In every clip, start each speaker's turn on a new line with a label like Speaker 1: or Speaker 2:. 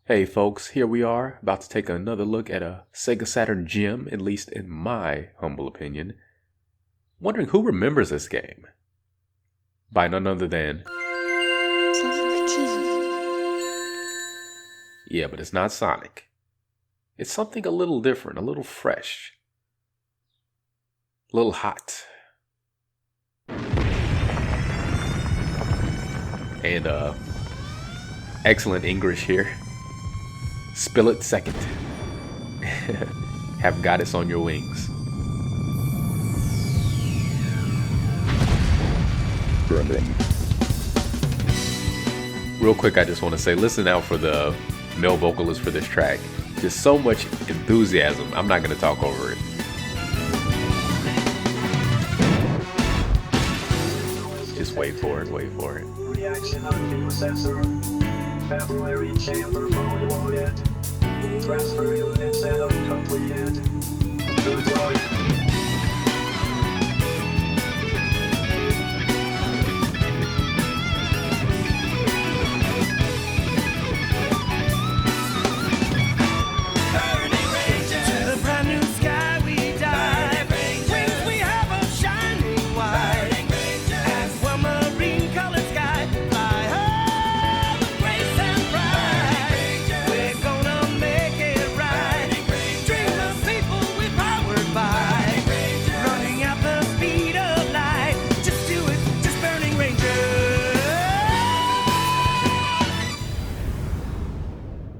Speaker 1: Hey folks, here we are, about to take another look at a SEGA Saturn gem, at least in my humble opinion. Wondering who remembers this game? By none other than... Yeah, but it's not Sonic. It's something a little different, a little fresh. A little hot. And excellent English here. Spill it second. Have goddess on your wings. Real quick, I just want to say, listen out for the male vocalist for this track. Just so much enthusiasm. I'm not going to talk over it. Just wait for it, wait for it.
Speaker 2: Reaction on sensor. February chamber mode loaded. Transfer unit setup completed. Deployed.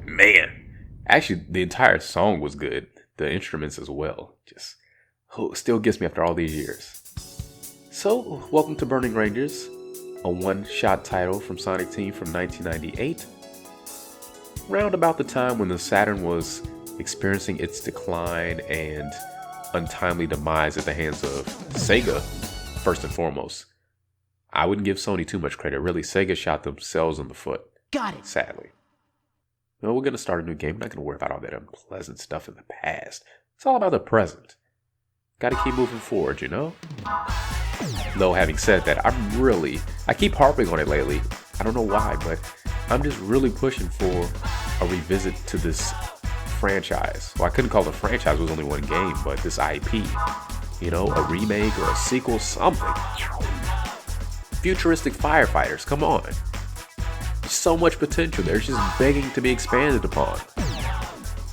Speaker 1: Man, actually, the entire song was good. The instruments as well. Just still gets me after all these years. So, welcome to Burning Rangers, a one-shot title from Sonic Team from 1998. Round about the time when the Saturn was experiencing its decline and untimely demise at the hands of Sega, first and foremost. I wouldn't give Sony too much credit. Really, Sega shot themselves in the foot.
Speaker 3: Got it.
Speaker 1: Sadly. Well, we're going to start a new game. We're not going to worry about all that unpleasant stuff in the past. It's all about the present. Got to keep moving forward, you know? Though, having said that, I keep harping on it lately. I don't know why, but I'm just really pushing for a revisit to this franchise. Well, I couldn't call it a franchise, it was only one game, but this IP. You know, a remake or a sequel, something. Futuristic firefighters, come on. So much potential there. It's just begging to be expanded upon.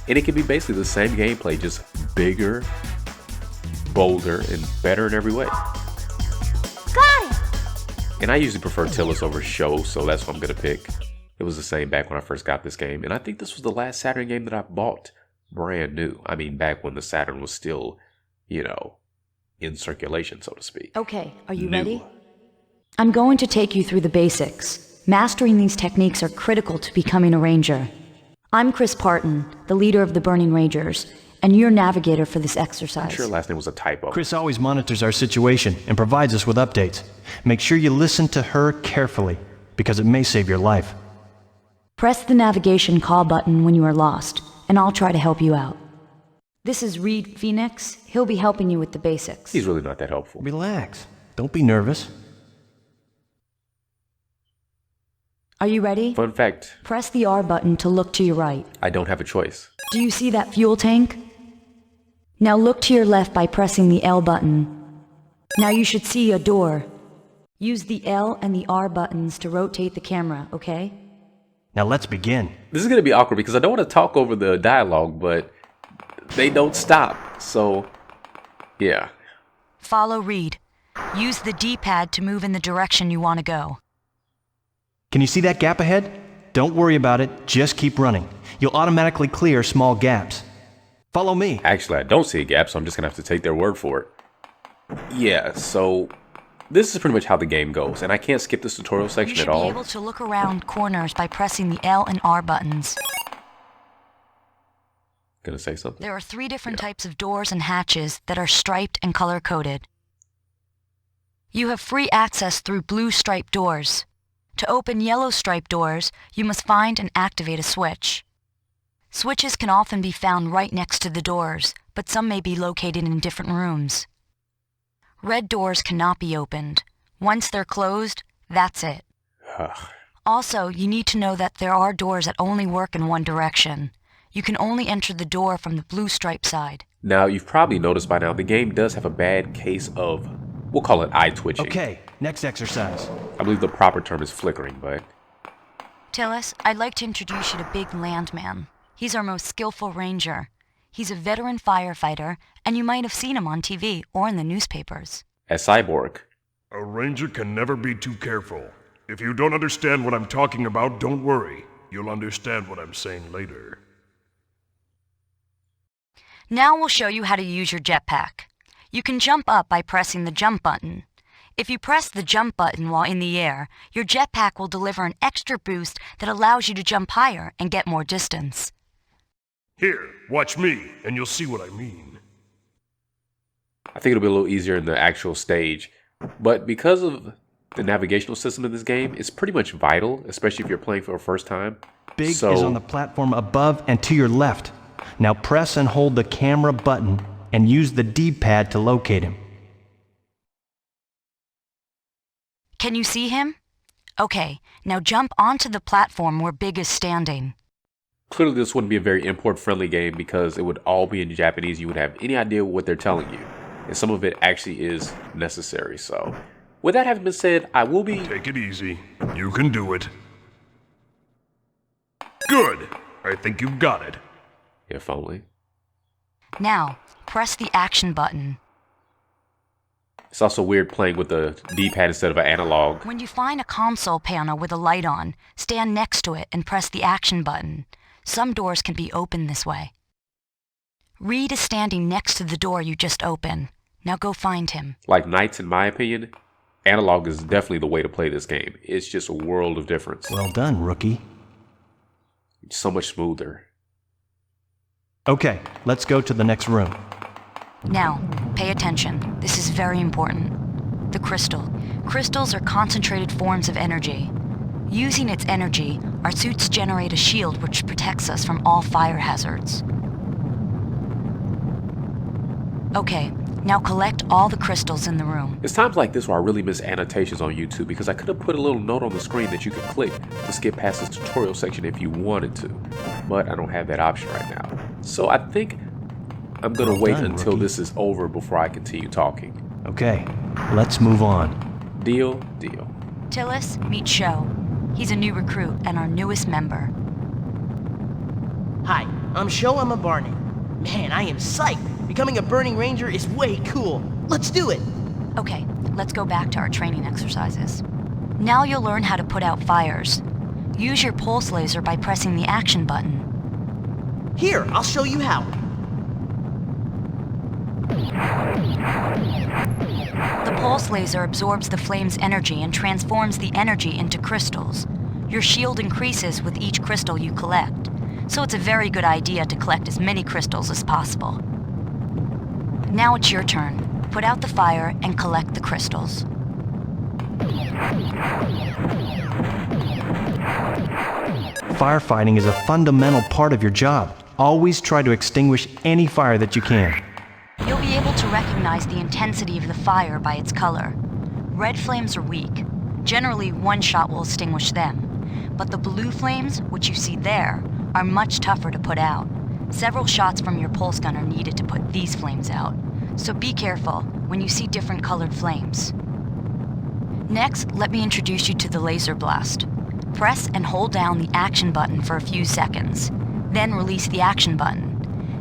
Speaker 1: And it can be basically the same gameplay, just bigger, bolder, and better in every way.
Speaker 3: Got it!
Speaker 1: And I usually prefer Tillis over Show, so that's what I'm going to pick. It was the same back when I first got this game. And I think this was the last Saturn game that I bought brand new. I mean, back when the Saturn was still, you know, in circulation, so to speak.
Speaker 3: Okay, are you
Speaker 1: New.
Speaker 3: ready? I'm going to take you through the basics. Mastering these techniques are critical to becoming a ranger. I'm Chris Parton, the leader of the Burning Rangers, and your navigator for this exercise.
Speaker 1: I'm sure her last name was a typo.
Speaker 4: Chris always monitors our situation and provides us with updates. Make sure you listen to her carefully, because it may save your life.
Speaker 3: Press the navigation call button when you are lost, and I'll try to help you out. This is Reed Phoenix. He'll be helping you with the basics.
Speaker 1: He's really not that helpful.
Speaker 4: Relax. Don't be nervous.
Speaker 3: Are you ready?
Speaker 1: Fun fact,
Speaker 3: Press the R button to look to your right.
Speaker 1: I don't have a choice.
Speaker 3: Do you see that fuel tank? Now look to your left by pressing the L button. Now you should see a door. Use the L and the R buttons to rotate the camera, okay?
Speaker 4: Now let's begin.
Speaker 1: This is going to be awkward because I don't want to talk over the dialogue, but they don't stop. So, yeah.
Speaker 3: Follow Reed. Use the D-pad to move in the direction you want to go.
Speaker 4: Can you see that gap ahead? Don't worry about it, just keep running. You'll automatically clear small gaps. Follow me.
Speaker 1: Actually, I don't see a gap, so I'm just going to have to take their word for it. Yeah, so this is pretty much how the game goes, and I can't skip this tutorial section at all.
Speaker 3: You should be able to look around corners by pressing the L and R buttons.
Speaker 1: Gonna say something?
Speaker 3: There are 3 different types of doors and hatches that are striped and color-coded. You have free access through blue striped doors. To open yellow striped doors, you must find and activate a switch. Switches can often be found right next to the doors, but some may be located in different rooms. Red doors cannot be opened. Once they're closed, that's it. Also, you need to know that there are doors that only work in one direction. You can only enter the door from the blue stripe side.
Speaker 1: Now, you've probably noticed by now the game does have a bad case of, we'll call it eye twitching.
Speaker 4: Okay, next exercise.
Speaker 1: I believe the proper term is flickering, but...
Speaker 3: Tillis, I'd like to introduce you to Big Landman. He's our most skillful ranger. He's a veteran firefighter, and you might have seen him on TV or in the newspapers.
Speaker 1: As Cyborg.
Speaker 5: A ranger can never be too careful. If you don't understand what I'm talking about, don't worry. You'll understand what I'm saying later.
Speaker 3: Now we'll show you how to use your jetpack. You can jump up by pressing the jump button. If you press the jump button while in the air, your jetpack will deliver an extra boost that allows you to jump higher and get more distance.
Speaker 5: Here, watch me, and you'll see what I mean.
Speaker 1: I think it'll be a little easier in the actual stage, but because of the navigational system in this game, it's pretty much vital, especially if you're playing for the first time.
Speaker 4: Big is on the platform above and to your left. Now press and hold the camera button and use the D-pad to locate him.
Speaker 3: Can you see him? Okay, now jump onto the platform where Big is standing.
Speaker 1: Clearly this wouldn't be a very import-friendly game because it would all be in Japanese. You would have any idea what they're telling you. And some of it actually is necessary. So, with that having been said, I will be...
Speaker 5: Take it easy. You can do it. Good! I think you've got it.
Speaker 1: If only.
Speaker 3: Now, press the action button.
Speaker 1: It's also weird playing with the D-pad instead of an analog.
Speaker 3: When you find a console panel with a light on, stand next to it and press the action button. Some doors can be opened this way. Reed is standing next to the door you just opened. Now go find him.
Speaker 1: Like Knights, in my opinion, analog is definitely the way to play this game. It's just a world of difference.
Speaker 4: Well done, rookie.
Speaker 1: It's so much smoother.
Speaker 4: Okay, let's go to the next room.
Speaker 3: Now, pay attention. This is very important. The crystal. Crystals are concentrated forms of energy. Using its energy, our suits generate a shield which protects us from all fire hazards. Okay, now collect all the crystals in the room.
Speaker 1: It's times like this where I really miss annotations on YouTube because I could have put a little note on the screen that you could click to skip past this tutorial section if you wanted to, but I don't have that option right now. So I think I'm gonna wait until this is over before I continue talking.
Speaker 4: Okay, let's move on.
Speaker 1: Deal, deal.
Speaker 3: Tillis, meet Sho. He's a new recruit and our newest member.
Speaker 6: Hi, I'm Sho. I'm a Barney. Man, I am psyched. Becoming a Burning Ranger is way cool. Let's do it.
Speaker 3: Okay, let's go back to our training exercises. Now you'll learn how to put out fires. Use your pulse laser by pressing the action button.
Speaker 6: Here, I'll show you how.
Speaker 3: The pulse laser absorbs the flame's energy and transforms the energy into crystals. Your shield increases with each crystal you collect, so it's a very good idea to collect as many crystals as possible. Now it's your turn. Put out the fire and collect the crystals.
Speaker 4: Firefighting is a fundamental part of your job. Always try to extinguish any fire that you can.
Speaker 3: You'll be able to recognize the intensity of the fire by its color. Red flames are weak. Generally, one shot will extinguish them. But the blue flames, which you see there, are much tougher to put out. Several shots from your pulse gun are needed to put these flames out. So be careful when you see different colored flames. Next, let me introduce you to the laser blast. Press and hold down the action button for a few seconds. Then release the action button.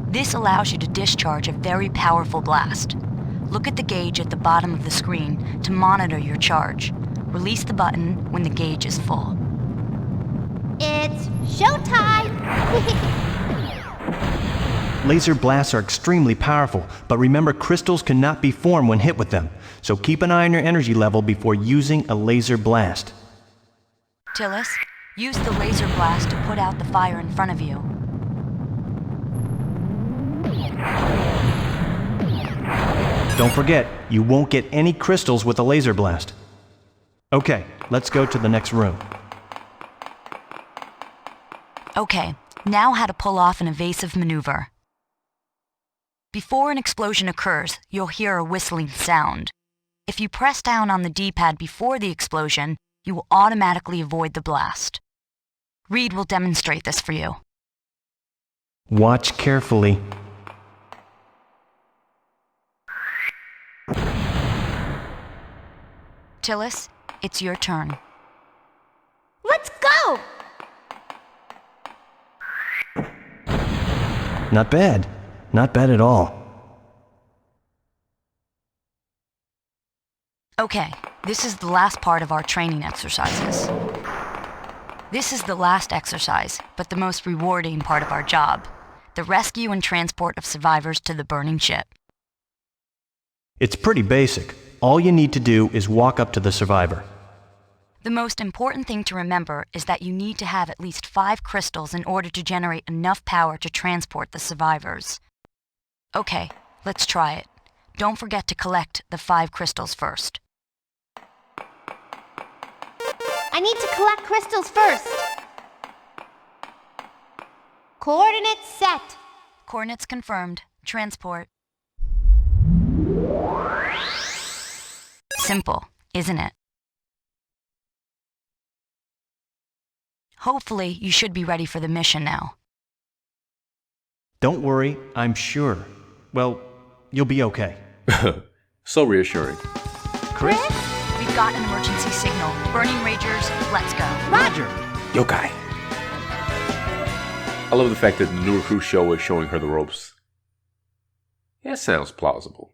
Speaker 3: This allows you to discharge a very powerful blast. Look at the gauge at the bottom of the screen to monitor your charge. Release the button when the gauge is full.
Speaker 7: It's showtime!
Speaker 4: Laser blasts are extremely powerful, but remember crystals cannot be formed when hit with them, so keep an eye on your energy level before using a laser blast.
Speaker 3: Tillis, use the laser blast to put out the fire in front of you.
Speaker 4: Don't forget, you won't get any crystals with a laser blast. Okay, let's go to the next room.
Speaker 3: Okay, now how to pull off an evasive maneuver. Before an explosion occurs, you'll hear a whistling sound. If you press down on the D-pad before the explosion, you will automatically avoid the blast. Reed will demonstrate this for you.
Speaker 4: Watch carefully.
Speaker 3: Tillis, it's your turn.
Speaker 7: Let's go!
Speaker 4: Not bad. Not bad at all.
Speaker 3: Okay, this is the last part of our training exercises. This is the last exercise, but the most rewarding part of our job. The rescue and transport of survivors to the burning ship.
Speaker 4: It's pretty basic. All you need to do is walk up to the survivor.
Speaker 3: The most important thing to remember is that you need to have at least 5 crystals in order to generate enough power to transport the survivors. Okay, let's try it. Don't forget to collect the 5 crystals first.
Speaker 7: I need to collect crystals first. Coordinates set.
Speaker 3: Coordinates confirmed. Transport. Simple, isn't it? Hopefully, you should be ready for the mission now.
Speaker 4: Don't worry, I'm sure. Well, you'll be okay.
Speaker 1: So reassuring.
Speaker 4: Chris?
Speaker 3: We've got an emergency signal. Burning Ragers, let's go.
Speaker 4: Roger!
Speaker 1: Yokai. I love the fact that the new recruit show is showing her the ropes. Yeah, sounds plausible.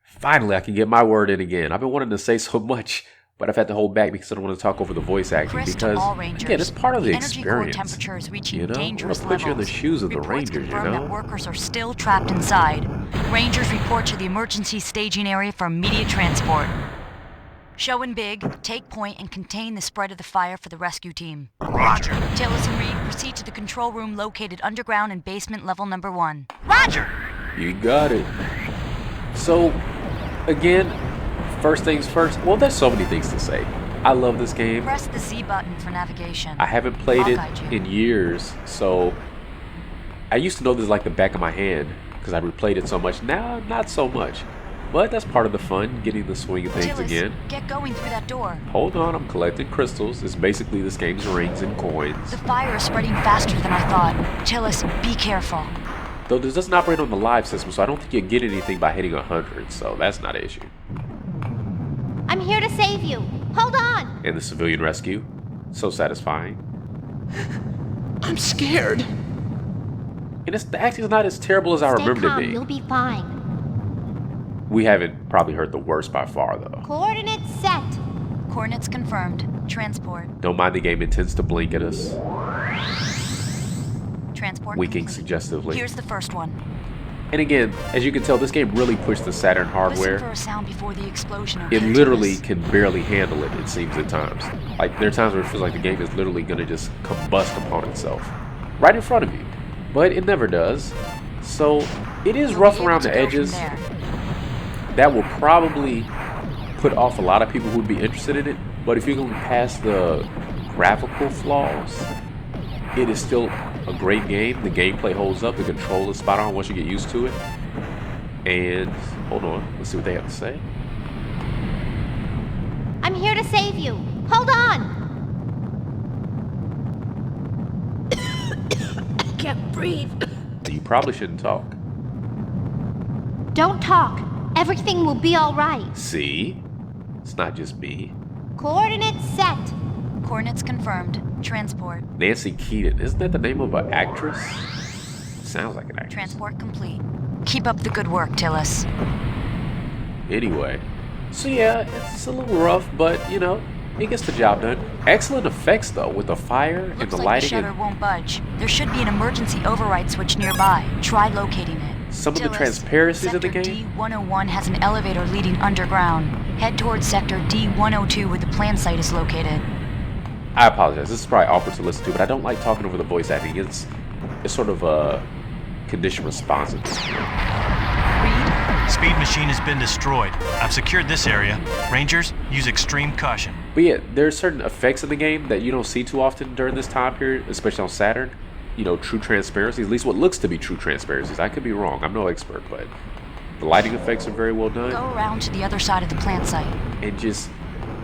Speaker 1: Finally, I can get my word in again. I've been wanting to say so much, but I've had to hold back because I don't want to talk over the voice acting.
Speaker 3: Chris,
Speaker 1: because,
Speaker 3: to all Rangers,
Speaker 1: again, it's part of the
Speaker 3: energy core
Speaker 1: experience.
Speaker 3: temperature is reaching
Speaker 1: You know,
Speaker 3: dangerous
Speaker 1: I want to put you in the
Speaker 3: levels.
Speaker 1: shoes of the
Speaker 3: Reports
Speaker 1: Rangers, you
Speaker 3: confirm
Speaker 1: know?
Speaker 3: that workers are still trapped inside. Rangers report to the emergency staging area for immediate transport. Show and Big, take point and contain the spread of the fire for the rescue team.
Speaker 6: Roger.
Speaker 3: Tillis and Reed, proceed to the control room located underground in basement level number 1.
Speaker 6: Roger!
Speaker 1: You got it. So, again, first things first. Well, there's so many things to say. I love this game.
Speaker 3: Press the Z button for navigation.
Speaker 1: I haven't played
Speaker 3: I'll
Speaker 1: it
Speaker 3: guide you.
Speaker 1: in years, so I used to know this like the back of my hand because I replayed it so much. Now, not so much. But that's part of the fun, getting the swing of things
Speaker 3: Tillis,
Speaker 1: again.
Speaker 3: get going through that door.
Speaker 1: Hold on, I'm collecting crystals. It's basically this game's rings and coins.
Speaker 3: The fire is spreading faster than I thought. Tillis, be careful.
Speaker 1: Though this doesn't operate on the live system, so I don't think you get anything by hitting 100, so that's not an issue.
Speaker 7: I'm here to save you. Hold on.
Speaker 1: And the civilian rescue, so satisfying.
Speaker 6: I'm scared.
Speaker 1: And the acting's not as terrible as I
Speaker 7: Stay
Speaker 1: remember it
Speaker 7: calm.
Speaker 1: being.
Speaker 7: You'll be fine.
Speaker 1: We haven't probably heard the worst by far, though.
Speaker 7: Coordinates set.
Speaker 3: Coordinates confirmed. Transport.
Speaker 1: Don't mind the game intends to blink at us,
Speaker 3: Transport
Speaker 1: winking
Speaker 3: complete.
Speaker 1: suggestively.
Speaker 3: Here's the first one.
Speaker 1: And again, as you can tell, this game really pushed the Saturn
Speaker 3: Listen for
Speaker 1: hardware.
Speaker 3: a sound before the explosion.
Speaker 1: It
Speaker 3: okay,
Speaker 1: literally
Speaker 3: Tillis?
Speaker 1: can barely handle it, it seems at times. Like, there are times where it feels like the game is literally going to just combust upon itself. Right in front of you. But it never does. So, it is
Speaker 3: You'll
Speaker 1: rough
Speaker 3: be able
Speaker 1: around
Speaker 3: to
Speaker 1: the
Speaker 3: go from
Speaker 1: edges.
Speaker 3: there.
Speaker 1: That will probably put off a lot of people who would be interested in it. But if you can pass the graphical flaws, it is still a great game. The gameplay holds up. The control is spot on once you get used to it. And hold on, let's see what they have to say.
Speaker 7: I'm here to save you. Hold on.
Speaker 6: I can't breathe.
Speaker 1: You probably shouldn't talk.
Speaker 7: Don't talk. Everything will be all right.
Speaker 1: See? It's not just me.
Speaker 7: Coordinates set.
Speaker 3: Coordinates confirmed. Transport.
Speaker 1: Nancy Keaton. Isn't that the name of an actress? Sounds like an actress.
Speaker 3: Transport complete. Keep up the good work, Tillis.
Speaker 1: Anyway. So yeah, it's a little rough, but you know, it gets the job done. Excellent effects though, with the fire and
Speaker 3: Looks
Speaker 1: the
Speaker 3: like the
Speaker 1: lighting
Speaker 3: shutter
Speaker 1: and
Speaker 3: won't budge. There should be an emergency override switch nearby. Try locating it.
Speaker 1: some of the
Speaker 3: Tillis,
Speaker 1: transparencies of the
Speaker 3: Sector
Speaker 1: game.
Speaker 3: D101 has an elevator leading underground. Head towards Sector D102 where the plant site is located.
Speaker 1: I apologize. This is probably awkward to listen to, but I don't like talking over the voice acting. It's sort of a condition responsive.
Speaker 3: Reed,
Speaker 4: Speed machine has been destroyed. I've secured this area. Rangers, use extreme caution.
Speaker 1: But yeah, there are certain effects in the game that you don't see too often during this time period, especially on Saturn. You know, true transparency, at least what looks to be true transparencies. I could be wrong. I'm no expert, but the lighting effects are very well done.
Speaker 3: go around to the other side of the plant site.
Speaker 1: And just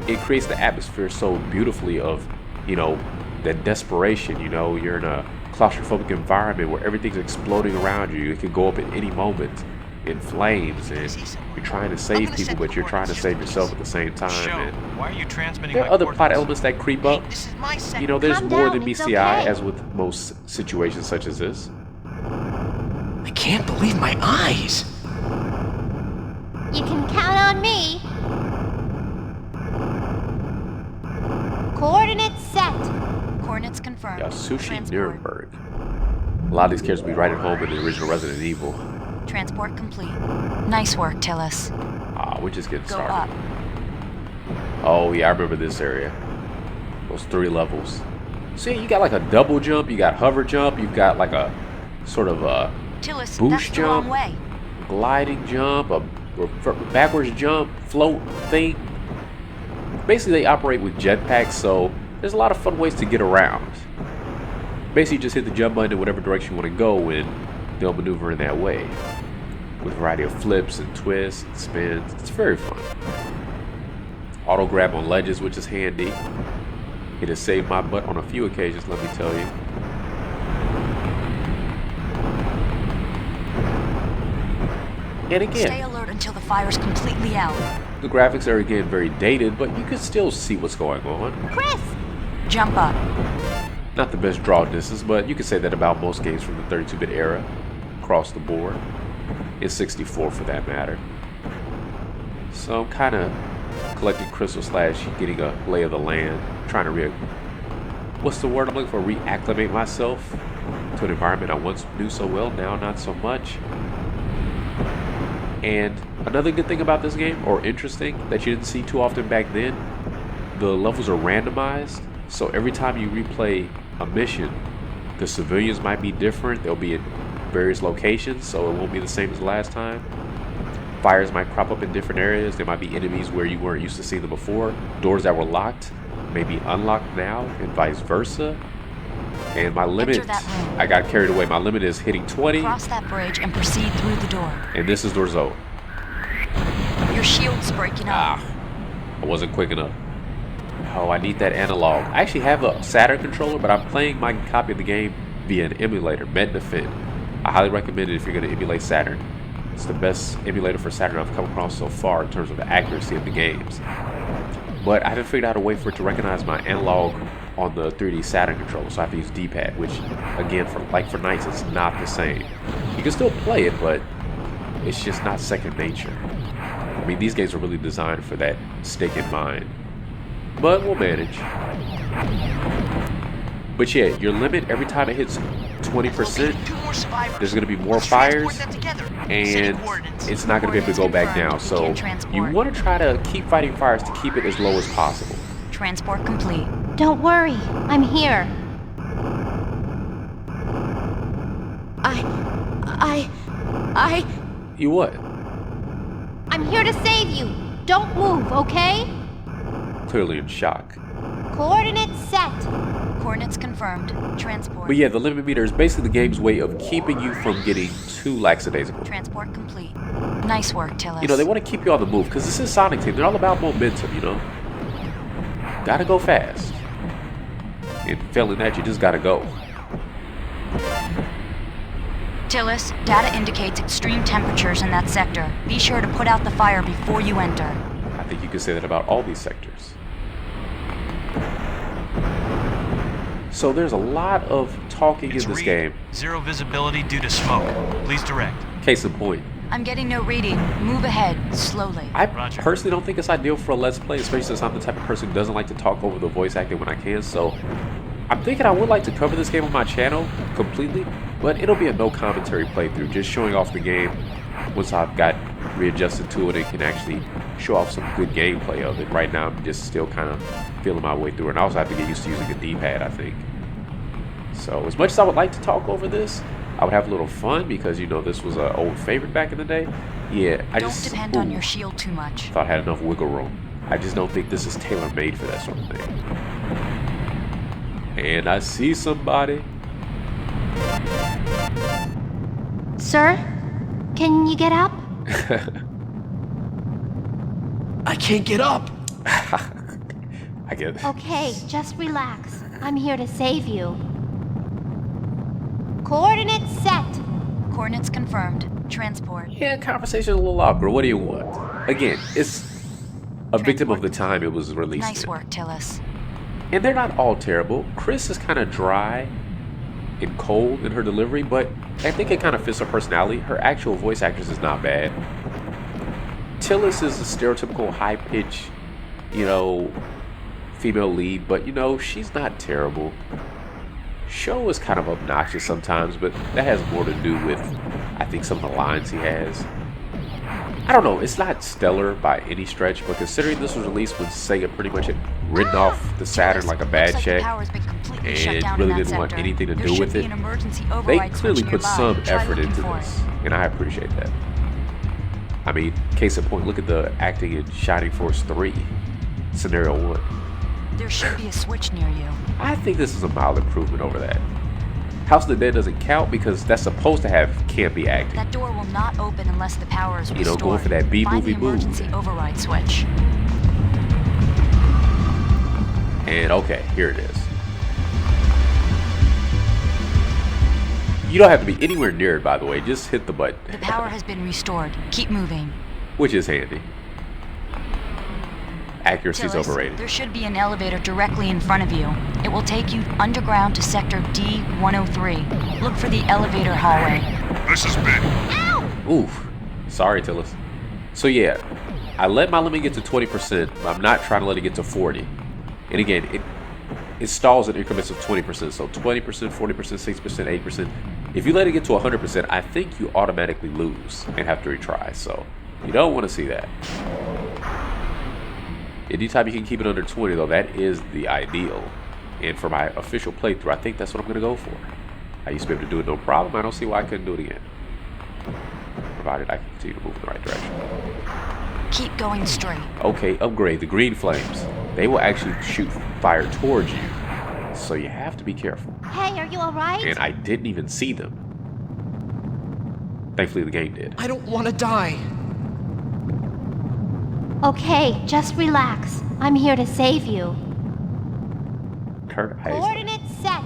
Speaker 1: it creates the atmosphere so beautifully of, you know, that desperation. You know, you're in a claustrophobic environment where everything's exploding around you. It could go up at any moment in flames, and you're trying to save people, but you're trying to save yourself at the same time. And
Speaker 8: why are you transmitting
Speaker 1: there are other plot elements that creep up.
Speaker 6: This is my sector.
Speaker 1: You know, there's
Speaker 7: Calm
Speaker 1: more
Speaker 7: down,
Speaker 1: than
Speaker 7: it's
Speaker 1: meets the eye,
Speaker 7: okay.
Speaker 1: as with most situations such as this.
Speaker 6: I can't believe my eyes.
Speaker 7: You can count on me. Coordinates set.
Speaker 3: Coordinates confirmed.
Speaker 1: Yeah, Sushi
Speaker 3: Transport.
Speaker 1: Nuremberg. A lot of these characters will be right at home in the original Resident Evil.
Speaker 3: Transport complete. Nice work, Tillis.
Speaker 1: We're just getting
Speaker 3: Go
Speaker 1: started.
Speaker 3: up.
Speaker 1: Oh yeah, I remember this area. Those 3 levels. See, you got like a double jump, you got hover jump, you've got like a sort of a
Speaker 3: Tillis,
Speaker 1: Boost
Speaker 3: that's the wrong
Speaker 1: jump.
Speaker 3: way.
Speaker 1: gliding jump, a backwards jump, float thing. Basically, they operate with jetpacks, so there's a lot of fun ways to get around. Basically, just hit the jump button in whatever direction you want to go, and they'll maneuver in that way. With a variety of flips and twists and spins. It's very fun. Auto grab on ledges, which is handy. It has saved my butt on a few occasions, let me tell you. And again,
Speaker 3: Stay alert until the fire's completely out.
Speaker 1: the graphics are again very dated, but you can still see what's going on.
Speaker 7: Chris!
Speaker 3: Jump up.
Speaker 1: Not the best draw distance, but you can say that about most games from the 32-bit era, across the board. In 64 for that matter. So I'm kind of collecting crystals / getting a lay of the land, trying to what's the word I'm looking for? Reacclimate myself to an environment I once knew so well, now not so much. And another good thing about this game, or interesting, that you didn't see too often back then, the levels are randomized, so every time you replay a mission, the civilians might be different. They'll be in various locations, so it won't be the same as last time. Fires might crop up in different areas. There might be enemies where you weren't used to seeing them before. Doors that were locked may be unlocked now, and vice versa. And my limit,
Speaker 3: that room.
Speaker 1: I got carried away. My limit is hitting 20,
Speaker 3: Cross that bridge and proceed through the door.
Speaker 1: and this is door zone.
Speaker 3: Your shield's breaking up.
Speaker 1: I wasn't quick enough. Oh, I need that analog. I actually have a Saturn controller, but I'm playing my copy of the game via an emulator, Mednafin. I highly recommend it if you're going to emulate Saturn. It's the best emulator for Saturn I've come across so far in terms of the accuracy of the games. But I haven't figured out a way for it to recognize my analog on the 3D Saturn controller, so I have to use D-pad, which, again, for Knights, it's not the same. You can still play it, but it's just not second nature. I mean, these games are really designed for that stick in mind. But we'll manage. But yeah, your limit, every time it hits 20%, there's going to be more fires, and it's not going to be able to go back down. So you want to try to keep fighting fires to keep it as low as possible.
Speaker 3: Transport complete.
Speaker 7: Don't worry, I'm here.
Speaker 1: You what?
Speaker 7: I'm here to save you. Don't move, okay?
Speaker 1: Clearly in shock.
Speaker 7: Coordinates set.
Speaker 3: Coordinates confirmed. Transport.
Speaker 1: But yeah, the limit meter is basically the game's way of keeping you from getting too lackadaisical.
Speaker 3: Transport complete. Nice work, Tillis.
Speaker 1: You know, they want to keep you on the move, because this is Sonic Team. They're all about momentum, you know? Gotta go fast. And failing that, you just gotta go.
Speaker 3: Tillis, data indicates extreme temperatures in that sector. Be sure to put out the fire before you enter.
Speaker 1: I think you could say that about all these sectors. So there's a lot of talking in this game.
Speaker 8: Zero visibility due to smoke. Please direct.
Speaker 1: Case in point.
Speaker 3: I'm getting no reading. Move ahead, slowly.
Speaker 1: I
Speaker 8: Roger.
Speaker 1: personally don't think it's ideal for a Let's Play, especially since I'm the type of person who doesn't like to talk over the voice acting when I can, so I'm thinking I would like to cover this game on my channel completely, but it'll be a no commentary playthrough, just showing off the game once I've got readjusted to it and can actually show off some good gameplay of it. Right now I'm just still kind of feeling my way through it, and I also have to get used to using a D-pad, I think. So as much as I would like to talk over this, I would have a little fun because, you know, this was an old favorite back in the day. Yeah, I
Speaker 3: Don't
Speaker 1: just
Speaker 3: depend on your shield too much.
Speaker 1: thought I had enough wiggle room. I just don't think this is tailor-made for that sort of thing. And I see somebody.
Speaker 7: Sir, can you get up?
Speaker 6: I can't get up.
Speaker 1: I get it.
Speaker 7: Okay, just relax. I'm here to save you. Coordinates set.
Speaker 3: Coordinates confirmed. Transport.
Speaker 1: Yeah, conversation a little awkward. What do you want? Again, it's a victim of the time it was released
Speaker 3: Nice
Speaker 1: in.
Speaker 3: work, Tillis.
Speaker 1: And they're not all terrible. Chris is kind of dry and cold in her delivery, but I think it kind of fits her personality. Her actual voice actress is not bad. Tillis is a stereotypical high-pitched, female lead, but she's not terrible. Show is kind of obnoxious sometimes, but that has more to do with, I think, some of the lines he has. I don't know, it's not stellar by any stretch, but considering this was released when Sega pretty much had written off the Saturn like a bad check and really didn't want anything to do with it, they clearly put some effort into this, and I appreciate that. I mean, case in point, look at the acting in Shining Force 3, Scenario 1.
Speaker 3: There should be a switch near you.
Speaker 1: I think this is a mild improvement over that. House of the Dead doesn't count because that's supposed to have campy acting.
Speaker 3: That door will not open unless the power is restored.
Speaker 1: Going for that B-movie move.
Speaker 3: Find the emergency override switch.
Speaker 1: And okay, here it is. You don't have to be anywhere near it, by the way. Just hit the button.
Speaker 3: The power has been restored. Keep moving.
Speaker 1: Which is handy. Accuracy is
Speaker 3: Tillis,
Speaker 1: overrated.
Speaker 3: there should be an elevator directly in front of you. It will take you underground to sector D-103. Look for the elevator hallway.
Speaker 5: This is big.
Speaker 1: Oof. Sorry, Tillis. So yeah, I let my limit get to 20%, but I'm not trying to let it get to 40. And again, it stalls in increments of 20%. So 20%, 40%, 6%, 8%. If you let it get to 100%, I think you automatically lose and have to retry. So you don't want to see that. Anytime you can keep it under 20, though, that is the ideal. And for my official playthrough, I think that's what I'm going to go for. I used to be able to do it no problem. I don't see why I couldn't do it again. Provided I can continue to move in the right direction.
Speaker 3: Keep going straight.
Speaker 1: Okay, upgrade the green flames. They will actually shoot fire towards you. So you have to be careful.
Speaker 7: Hey, are you alright?
Speaker 1: And I didn't even see them. Thankfully, the game did.
Speaker 6: I don't want to die.
Speaker 7: Okay, just relax. I'm here to save you.
Speaker 1: Kurt Eisner.
Speaker 7: Coordinates set.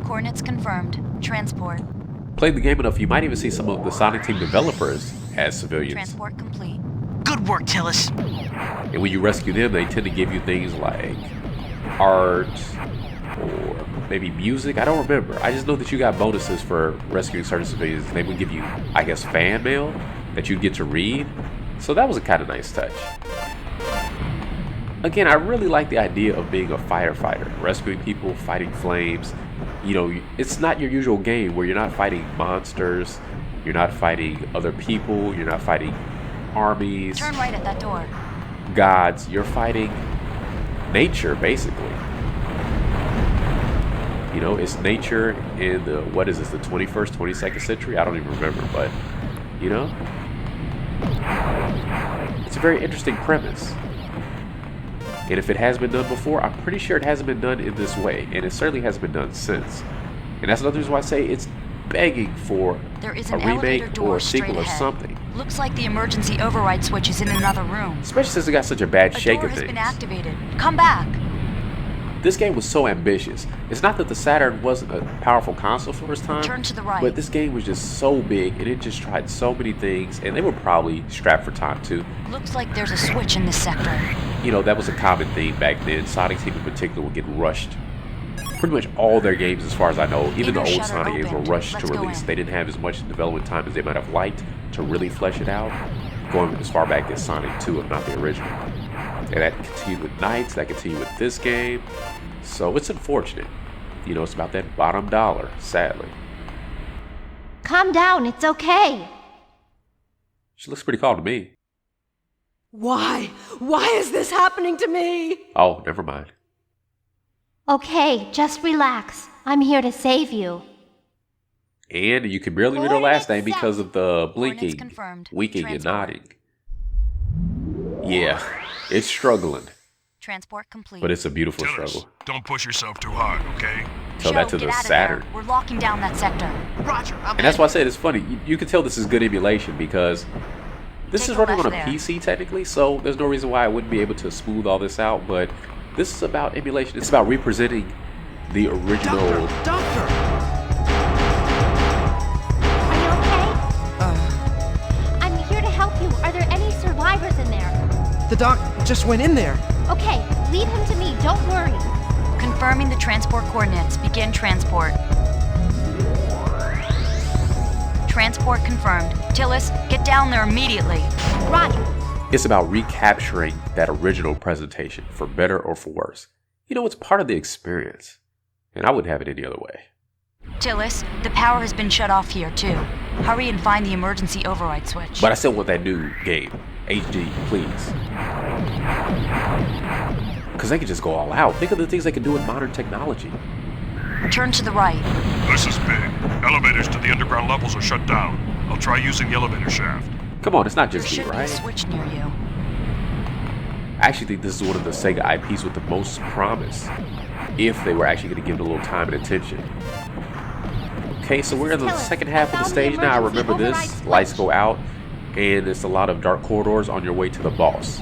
Speaker 3: Coordinates confirmed. Transport.
Speaker 1: Played the game enough, you might even see some of the Sonic Team developers as civilians.
Speaker 3: Transport complete.
Speaker 6: Good work, Tillis.
Speaker 1: And when you rescue them, they tend to give you things like art or maybe music. I don't remember. I just know that you got bonuses for rescuing certain civilians. They would give you, I guess, fan mail that you'd get to read. So that was a kind of nice touch. Again, I really like the idea of being a firefighter, rescuing people, fighting flames. It's not your usual game where you're not fighting monsters, you're not fighting other people, you're not fighting armies,
Speaker 3: Turn right at that door.
Speaker 1: gods. You're fighting nature, basically. It's nature in the, what is this, the 21st, 22nd century? I don't even remember, but, it's a very interesting premise. And if it has been done before, I'm pretty sure it hasn't been done in this way. And it certainly hasn't been done since. And that's another reason why I say it's begging for
Speaker 3: There is
Speaker 1: a
Speaker 3: an elevator
Speaker 1: remake
Speaker 3: door
Speaker 1: or a sequel
Speaker 3: straight
Speaker 1: or
Speaker 3: ahead.
Speaker 1: something.
Speaker 3: Looks like the emergency override switch is in another room.
Speaker 1: Especially since it got such a bad
Speaker 3: A
Speaker 1: shake
Speaker 3: door
Speaker 1: of
Speaker 3: has
Speaker 1: things.
Speaker 3: been activated. Come back.
Speaker 1: This game was so ambitious. It's not that the Saturn wasn't a powerful console for its time.
Speaker 3: Turn to the right.
Speaker 1: But this game was just so big and it just tried so many things. And they were probably strapped for time too.
Speaker 3: Looks like there's a switch in this sector.
Speaker 1: That was a common theme back then. Sonic Team in particular would get rushed. Pretty much all their games, as far as I know, even the
Speaker 3: Inner
Speaker 1: old
Speaker 3: shutter
Speaker 1: Sonic games were
Speaker 3: opened.
Speaker 1: rushed
Speaker 3: Let's
Speaker 1: to
Speaker 3: go
Speaker 1: release.
Speaker 3: in.
Speaker 1: They didn't have as much development time as they might have liked to really flesh it out. Going as far back as Sonic 2, if not the original. And that continued with Knights, that continued with this game. So it's unfortunate. It's about that bottom dollar, sadly.
Speaker 7: Calm down, it's okay.
Speaker 1: She looks pretty calm to me.
Speaker 9: Why? Why is this happening to me?
Speaker 1: Oh, never mind.
Speaker 7: Okay, just relax. I'm here to save you.
Speaker 1: And you can barely read her last name because of the blinking,
Speaker 3: confirmed.
Speaker 1: winking, and
Speaker 3: Transport.
Speaker 1: nodding. Yeah, it's struggling,
Speaker 3: Transport complete.
Speaker 1: but it's a beautiful
Speaker 5: Tillis,
Speaker 1: struggle.
Speaker 5: don't push yourself too hard, okay?
Speaker 1: Tell
Speaker 3: Joe,
Speaker 1: that to
Speaker 3: get
Speaker 1: the
Speaker 3: out of
Speaker 1: Saturn.
Speaker 3: there. We're locking down that sector.
Speaker 6: Roger, I'm
Speaker 1: And that's why I said it's funny. You can tell this is good emulation because this
Speaker 3: Take
Speaker 1: is
Speaker 3: a
Speaker 1: running on a
Speaker 3: left there.
Speaker 1: PC technically, so there's no reason why I wouldn't be able to smooth all this out. But This is about emulation. It's about representing the original.
Speaker 6: Doctor!
Speaker 7: Are you okay? I'm here to help you. Are there any survivors in there?
Speaker 6: The doc just went in there.
Speaker 7: Okay, leave him to me. Don't worry.
Speaker 3: Confirming the transport coordinates. Begin transport. Transport confirmed. Tillis, get down there immediately.
Speaker 7: Roger.
Speaker 1: It's about recapturing that original presentation, for better or for worse. You know, it's part of the experience, and I wouldn't have it any other way.
Speaker 3: Tillis, the power has been shut off here, too. Hurry and find the emergency override switch.
Speaker 1: But I still want that new game. HD, please. Because they can just go all out. Think of the things they can do with modern technology.
Speaker 3: Turn to the right.
Speaker 5: This is big. Elevators to the underground levels are shut down. I'll try using the elevator shaft.
Speaker 1: Come on, it's not
Speaker 3: There
Speaker 1: just me,
Speaker 3: should be a
Speaker 1: right?
Speaker 3: switch near you.
Speaker 1: I actually think this is one of the SEGA IPs with the most promise, if they were actually going to give it a little time and attention. Okay, so we're in the second half of the stage now. I remember this. Lights go out, and it's a lot of dark corridors on your way to the boss.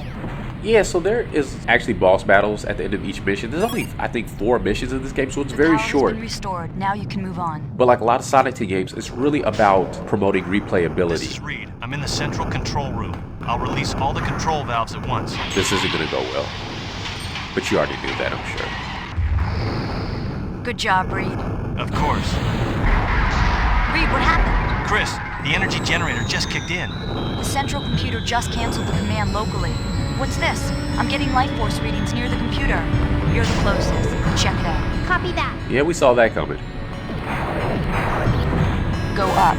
Speaker 1: Yeah, so there is actually boss battles at the end of each mission. There's only, I think, 4 missions in this game, so it's very
Speaker 3: The power
Speaker 1: short.
Speaker 3: has been restored. Now you can move on.
Speaker 1: But like a lot of Sonic Team games, it's really about promoting
Speaker 8: This is
Speaker 1: replayability.
Speaker 8: Reed. I'm in the central control room. I'll release all the control valves at once.
Speaker 1: This isn't going to go well. But you already knew that, I'm sure.
Speaker 3: Good job, Reed.
Speaker 8: Of course.
Speaker 3: Reed, what happened?
Speaker 8: Chris, the energy generator just kicked in.
Speaker 3: The central computer just canceled the command locally. What's this? I'm getting life force readings near the computer. You're the closest. Check it out.
Speaker 7: Copy that.
Speaker 1: Yeah, we saw that coming.
Speaker 3: Go up.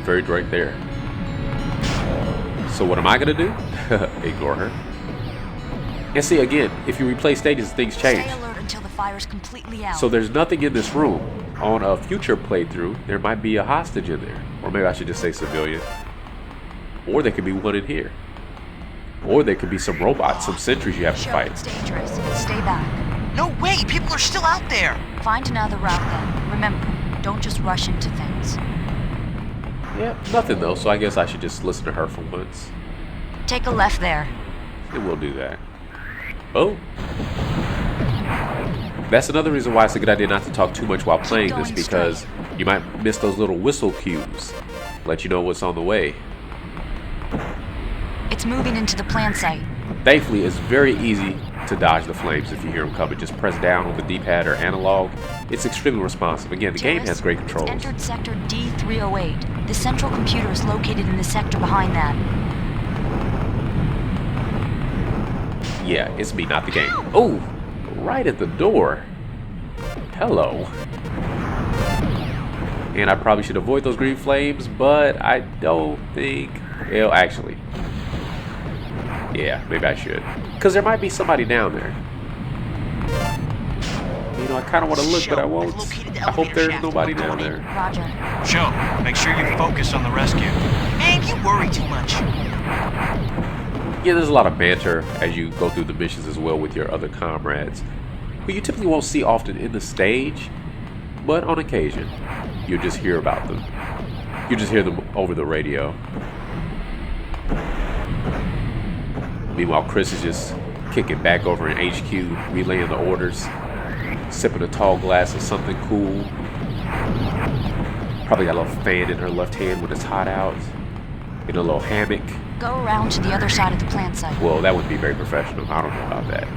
Speaker 1: Very right there. So what am I going to do? Ignore her. And see, again, if you replay stages, things change.
Speaker 3: Stay alert until the fire's completely out.
Speaker 1: So there's nothing in this room. On a future playthrough, there might be a hostage in there. Or maybe I should just say civilian. Or there could be one in here. Or there could be some robots, some sentries you have to
Speaker 3: Show
Speaker 1: fight.
Speaker 3: it's dangerous. Stay back.
Speaker 6: No way! People are still out there!
Speaker 3: Find another route then. Remember, don't just rush into things.
Speaker 1: Yeah, nothing though, so I guess I should just listen to her for once.
Speaker 3: Take a left there.
Speaker 1: And we'll do that. Oh. That's another reason why it's a good idea not to talk too much while playing this, because you might miss those little whistle cues. Let you know what's on the way.
Speaker 3: It's moving into the plant site.
Speaker 1: Thankfully, it's very easy to dodge the flames if you hear them coming. Just press down on the D-pad or analog. It's extremely responsive. Again, the game has great controls.
Speaker 3: It's entered sector D308. The central computer is located in the sector behind that.
Speaker 1: Yeah, it's me, not the game. Oh, right at the door. Hello. And I probably should avoid those green flames, but I don't think... Well, actually... Yeah, maybe I should. Because there might be somebody down there. You know, I kind of want to look, but I won't. I hope there's nobody down there.
Speaker 3: Roger.
Speaker 8: Joe, make sure you focus on the rescue.
Speaker 6: Man, you worry too much.
Speaker 1: Yeah, there's a lot of banter as you go through the missions as well with your other comrades, who you typically won't see often in the stage, but on occasion, you just hear about them. You just hear them over the radio. Meanwhile, Chris is just kicking back over in HQ, relaying the orders, sipping a tall glass of something cool. Probably got a little fan in her left hand when it's hot out, in a little hammock.
Speaker 3: Go around to the other side of the plant site.
Speaker 1: Well, that would be very professional. I don't know about that.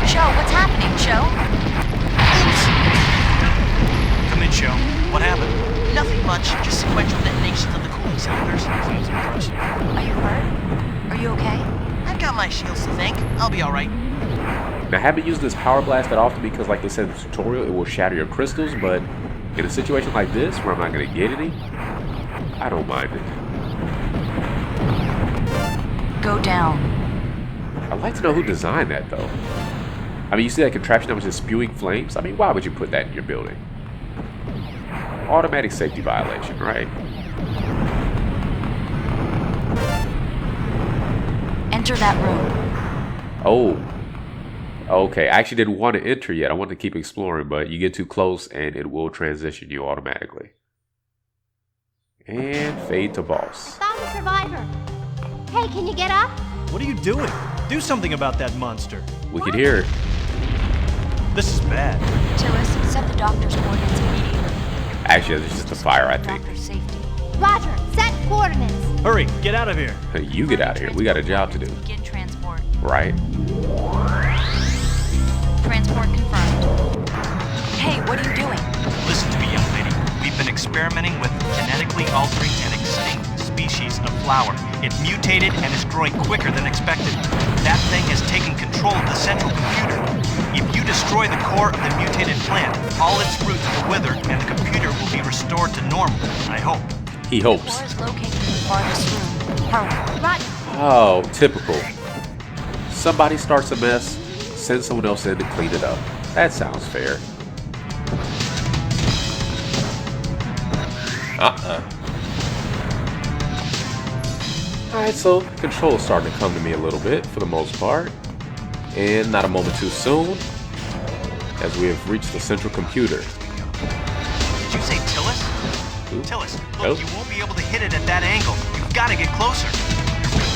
Speaker 3: Joe, what's happening, Joe?
Speaker 8: Come in, Joe. What happened?
Speaker 6: Nothing much, just sequential detonations of the cooling cylinders.
Speaker 8: Sounds impressive.
Speaker 3: Are you hurt? Are you okay?
Speaker 6: I've got my shields to thank. I'll be alright.
Speaker 1: Now, I haven't used this power blast that often because, like they said in the tutorial, it will shatter your crystals, but in a situation like this, where I'm not going to get any, I don't mind it.
Speaker 3: Go down.
Speaker 1: I'd like to know who designed that, though. I mean, you see that contraption that was just spewing flames? I mean, why would you put that in your building? Automatic safety violation, right?
Speaker 3: Enter that room.
Speaker 1: Oh. Okay, I actually didn't want to enter yet. I wanted to keep exploring, but you get too close and it will transition you automatically. And fade to boss.
Speaker 7: Found a survivor. Hey, can you get up?
Speaker 4: What are you doing? Do something about that monster.
Speaker 1: We could hear it.
Speaker 4: This is bad.
Speaker 3: Tillis, set the doctor's coordinates immediately.
Speaker 1: Actually, it's just a fire, I think.
Speaker 3: Doctor's safety.
Speaker 7: Roger, set coordinates.
Speaker 4: Hurry, get out of here.
Speaker 1: You get out of here. We got a job to do.
Speaker 3: Begin transport.
Speaker 1: Right?
Speaker 3: Transport confirmed. Hey, what are you doing?
Speaker 8: Listen to me, young lady. We've been experimenting with genetically altering an extinct species of flower. It mutated and is growing quicker than expected. That thing has taken control of the central computer. If you destroy the core of the mutated plant, all its roots will wither and the computer will be restored to normal, I hope.
Speaker 1: He
Speaker 3: The
Speaker 1: hopes.
Speaker 3: core is located in the farthest room. Hurry.
Speaker 7: Roger.
Speaker 1: Oh, typical. Somebody starts a mess, send someone else in to clean it up. That sounds fair. Alright, so control's starting to come to me a little bit for the most part. And not a moment too soon, as we have reached the central computer.
Speaker 8: Did you say Tillis?
Speaker 1: Ooh.
Speaker 8: Tillis, look,
Speaker 1: Nope.
Speaker 8: you won't be able to hit it at that angle. You've got to get closer.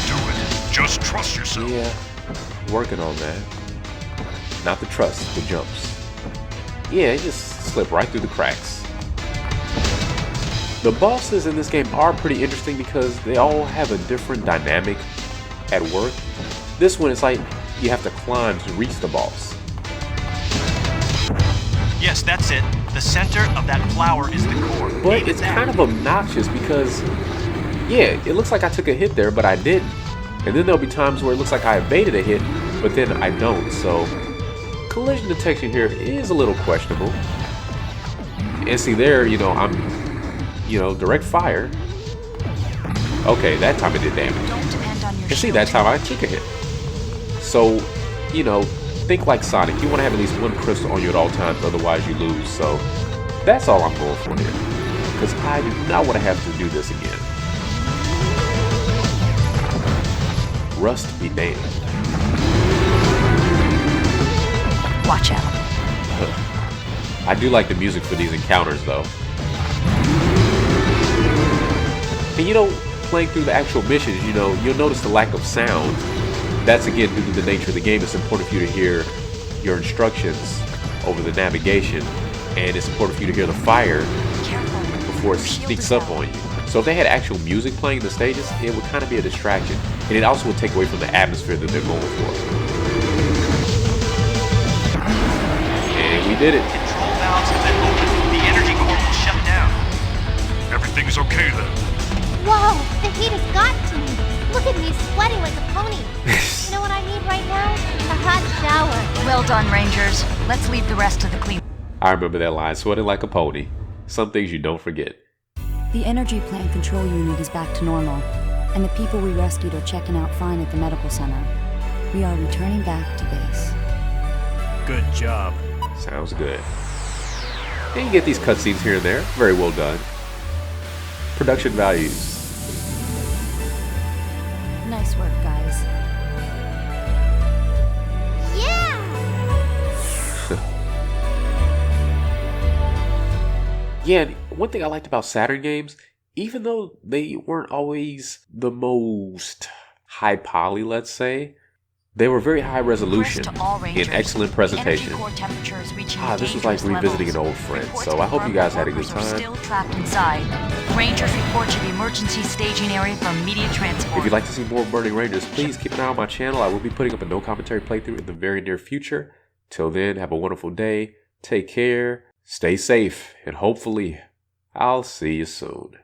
Speaker 5: Do it. Just trust yourself.
Speaker 1: Yeah, working on that. Not the trust, the jumps. Yeah, it just slip right through the cracks. The bosses in this game are pretty interesting because they all have a different dynamic at work. This one is like you have to climb to reach the boss.
Speaker 8: Yes, that's it. The center of that flower is the core.
Speaker 1: But it's kind of obnoxious because, yeah, it looks like I took a hit there, but I didn't. And then there'll be times where it looks like I evaded a hit, but then I don't. So collision detection here is a little questionable. And see there, I'm direct fire. Okay, that time it did damage.
Speaker 3: Don't depend on your
Speaker 1: And see,
Speaker 3: shield.
Speaker 1: that time I took a hit. So, think like Sonic. You want to have at least one crystal on you at all times, otherwise you lose. So, that's all I'm going for here. Because I do not want to have to do this again. Rust be damned.
Speaker 3: Watch out.
Speaker 1: I do like the music for these encounters, though. And playing through the actual missions, you'll notice the lack of sound. That's again due to the nature of the game. It's important for you to hear your instructions over the navigation, and it's important for you to hear the fire
Speaker 3: Careful.
Speaker 1: before it sneaks up on you. So if they had actual music playing in the stages, it would kind of be a distraction, and it also would take away from the atmosphere that they're going for. And we did it.
Speaker 8: Control valves have been opened. The energy core will shut down.
Speaker 5: Everything's okay then.
Speaker 7: Whoa, the heat has got to me. Look at me sweating like a pony. You know what I need right now? A hot shower.
Speaker 3: Well done, Rangers. Let's leave the rest to the clean.
Speaker 1: I remember that line, sweating like a pony. Some things you don't forget.
Speaker 10: The energy plant control unit is back to normal, and the people we rescued are checking out fine at the medical center. We are returning back to base.
Speaker 4: Good job.
Speaker 1: Sounds good. And you get these cutscenes here and there. Very well done. Production values.
Speaker 10: Nice work, guys.
Speaker 7: Yeah!
Speaker 1: Yeah, and one thing I liked about Saturn games, even though they weren't always the most high poly, let's say, they were very high resolution
Speaker 3: To all Rangers,
Speaker 1: and excellent
Speaker 3: the
Speaker 1: presentation.
Speaker 3: energy core temperature is reaching
Speaker 1: This was like
Speaker 3: dangerous
Speaker 1: revisiting
Speaker 3: levels.
Speaker 1: an old friend,
Speaker 3: Reports
Speaker 1: so I hope you
Speaker 3: confirm
Speaker 1: guys
Speaker 3: that
Speaker 1: had a good
Speaker 3: workers are
Speaker 1: time.
Speaker 3: Still trapped inside. Rangers report to the emergency staging area for immediate transport.
Speaker 1: If you'd like to see more Burning Rangers, please keep an eye on my channel. I will be putting up a no commentary playthrough in the very near future. Till then, have a wonderful day. Take care, stay safe, and hopefully, I'll see you soon.